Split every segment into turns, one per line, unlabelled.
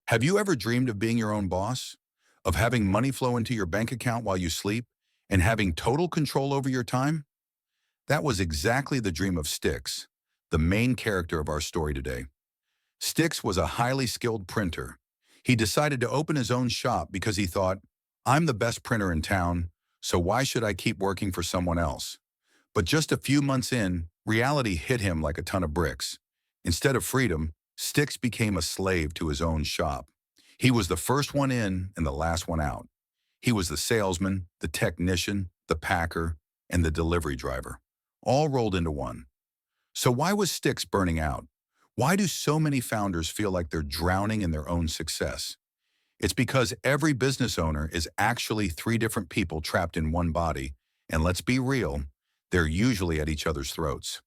Have you ever dreamed of being your own boss? Of having money flow into your bank account while you sleep and having total control over your time? That was exactly the dream of Styx, the main character of our story today. Styx was a highly skilled printer. He decided to open his own shop because he thought, I'm the best printer in town, so why should I keep working for someone else? But just a few months in, reality hit him like a ton of bricks. Instead of freedom, Styx became a slave to his own shop. He was the first one in and the last one out. He was the salesman, the technician, the packer, and the delivery driver, all rolled into one. So why was Styx burning out? Why do so many founders feel like they're drowning in their own success? It's because every business owner is actually three different people trapped in one body, and let's be real, they're usually at each other's throats.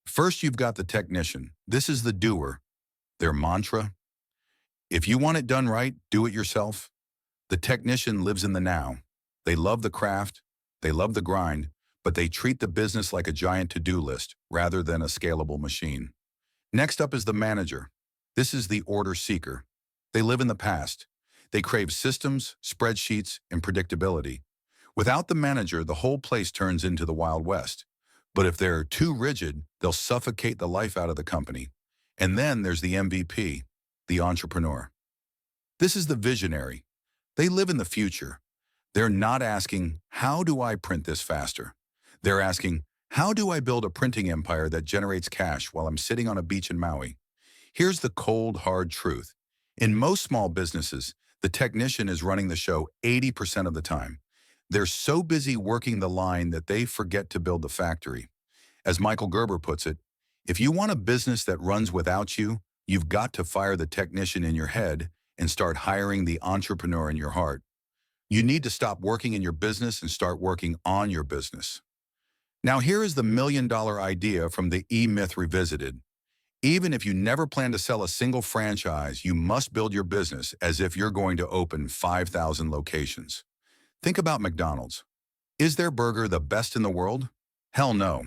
First, you've got the technician. This is the doer. Their mantra: if you want it done right, do it yourself. The technician lives in the now. They love the craft, they love the grind, but they treat the business like a giant to-do list rather than a scalable machine. Next up is the manager. This is the order seeker. They live in the past. They crave systems, spreadsheets, and predictability. Without the manager, the whole place turns into the Wild West. But if they're too rigid, they'll suffocate the life out of the company. And then there's the MVP, the entrepreneur. This is the visionary. They live in the future. They're not asking, how do I print this faster? They're asking, how do I build a printing empire that generates cash while I'm sitting on a beach in Maui? Here's the cold, hard truth. In most small businesses, the technician is running the show 80% of the time. They're so busy working the line that they forget to build the factory. As Michael Gerber puts it, if you want a business that runs without you, you've got to fire the technician in your head and start hiring the entrepreneur in your heart. You need to stop working in your business and start working on your business. Now here is the million-dollar idea from the E-Myth Revisited. Even if you never plan to sell a single franchise, you must build your business as if you're going to open 5,000 locations. Think about McDonald's. Is their burger the best in the world? Hell no.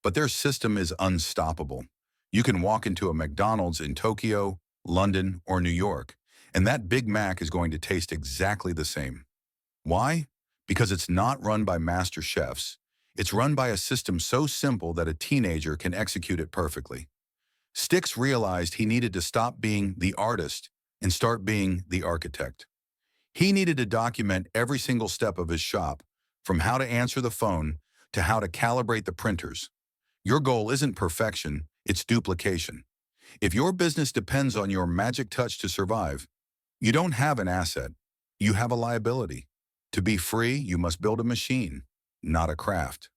But their system is unstoppable. You can walk into a McDonald's in Tokyo, London, or New York, and that Big Mac is going to taste exactly the same. Why? Because it's not run by master chefs. It's run by a system so simple that a teenager can execute it perfectly. Styx realized he needed to stop being the artist and start being the architect. He needed to document every single step of his shop, from how to answer the phone to how to calibrate the printers. Your goal isn't perfection, it's duplication. If your business depends on your magic touch to survive, you don't have an asset, you have a liability. To be free, you must build a machine, not a craft.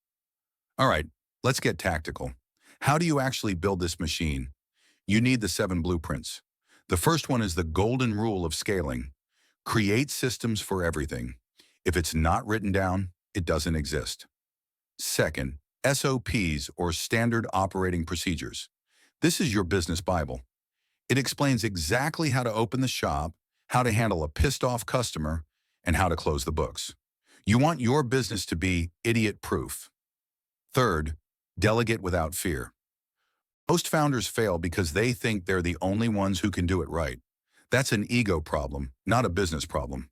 All right, let's get tactical. How do you actually build this machine? You need the 7 blueprints. The first one is the golden rule of scaling. Create systems for everything. If it's not written down, it doesn't exist. Second, SOPs, or standard operating procedures. This is your business Bible. It explains exactly how to open the shop, how to handle a pissed-off customer, and how to close the books. You want your business to be idiot-proof. Third, delegate without fear. Most founders fail because they think they're the only ones who can do it right. That's an ego problem, not a business problem.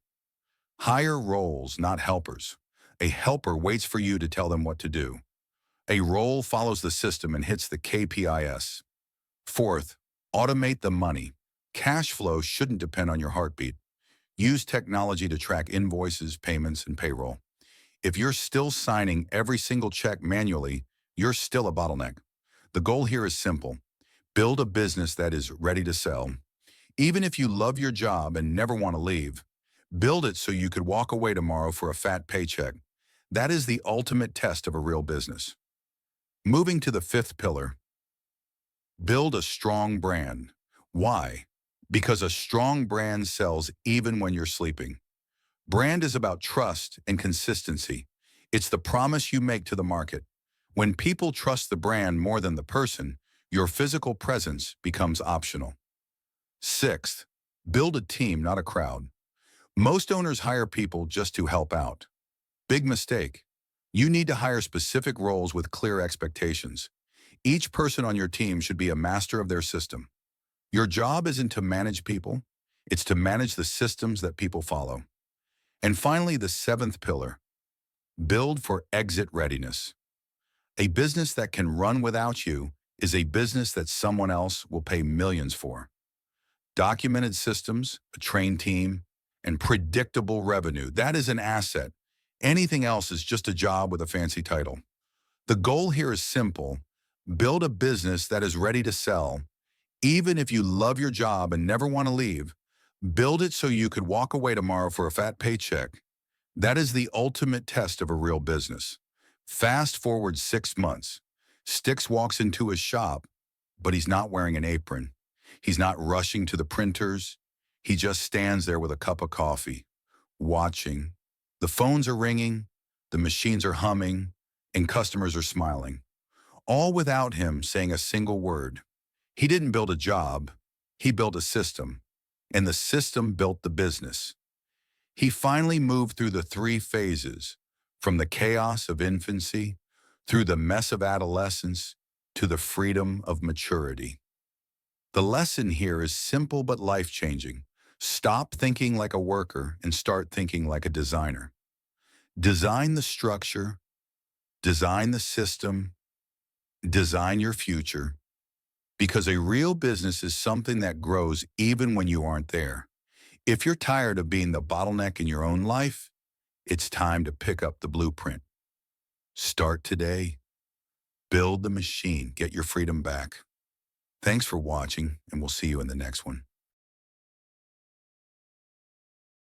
Hire roles, not helpers. A helper waits for you to tell them what to do. A role follows the system and hits the KPIs. Fourth, automate the money. Cash flow shouldn't depend on your heartbeat. Use technology to track invoices, payments, and payroll. If you're still signing every single check manually, you're still a bottleneck. The goal here is simple. Build a business that is ready to sell. Even if you love your job and never want to leave, build it so you could walk away tomorrow for a fat paycheck. That is the ultimate test of a real business. Moving to the fifth pillar, build a strong brand. Why? Because a strong brand sells even when you're sleeping. Brand is about trust and consistency. It's the promise you make to the market. When people trust the brand more than the person, your physical presence becomes optional. Sixth, build a team, not a crowd. Most owners hire people just to help out. Big mistake. You need to hire specific roles with clear expectations. Each person on your team should be a master of their system. Your job isn't to manage people, It's to manage the systems that people follow. And finally, the seventh pillar, build for exit readiness. A business that can run without you is a business that someone else will pay millions for. Documented systems, a trained team, and predictable revenue, that is an asset. Anything else is just a job with a fancy title. The goal here is simple. Build a business that is ready to sell. Even if you love your job and never want to leave, build it so you could walk away tomorrow for a fat paycheck. That is the ultimate test of a real business. Fast forward 6 months. Sticks walks into his shop, but he's not wearing an apron. He's not rushing to the printers. He just stands there with a cup of coffee, watching. The phones are ringing, the machines are humming, and customers are smiling. All without him saying a single word. He didn't build a job, he built a system, and the system built the business. He finally moved through the three phases, from the chaos of infancy, through the mess of adolescence, to the freedom of maturity. The lesson here is simple but life-changing. Stop thinking like a worker and start thinking like a designer. Design the structure, design the system, design your future, because a real business is something that grows even when you aren't there. If you're tired of being the bottleneck in your own life, it's time to pick up the blueprint. Start today. Build the machine. Get your freedom back. Thanks for watching, and we'll see you in the next one.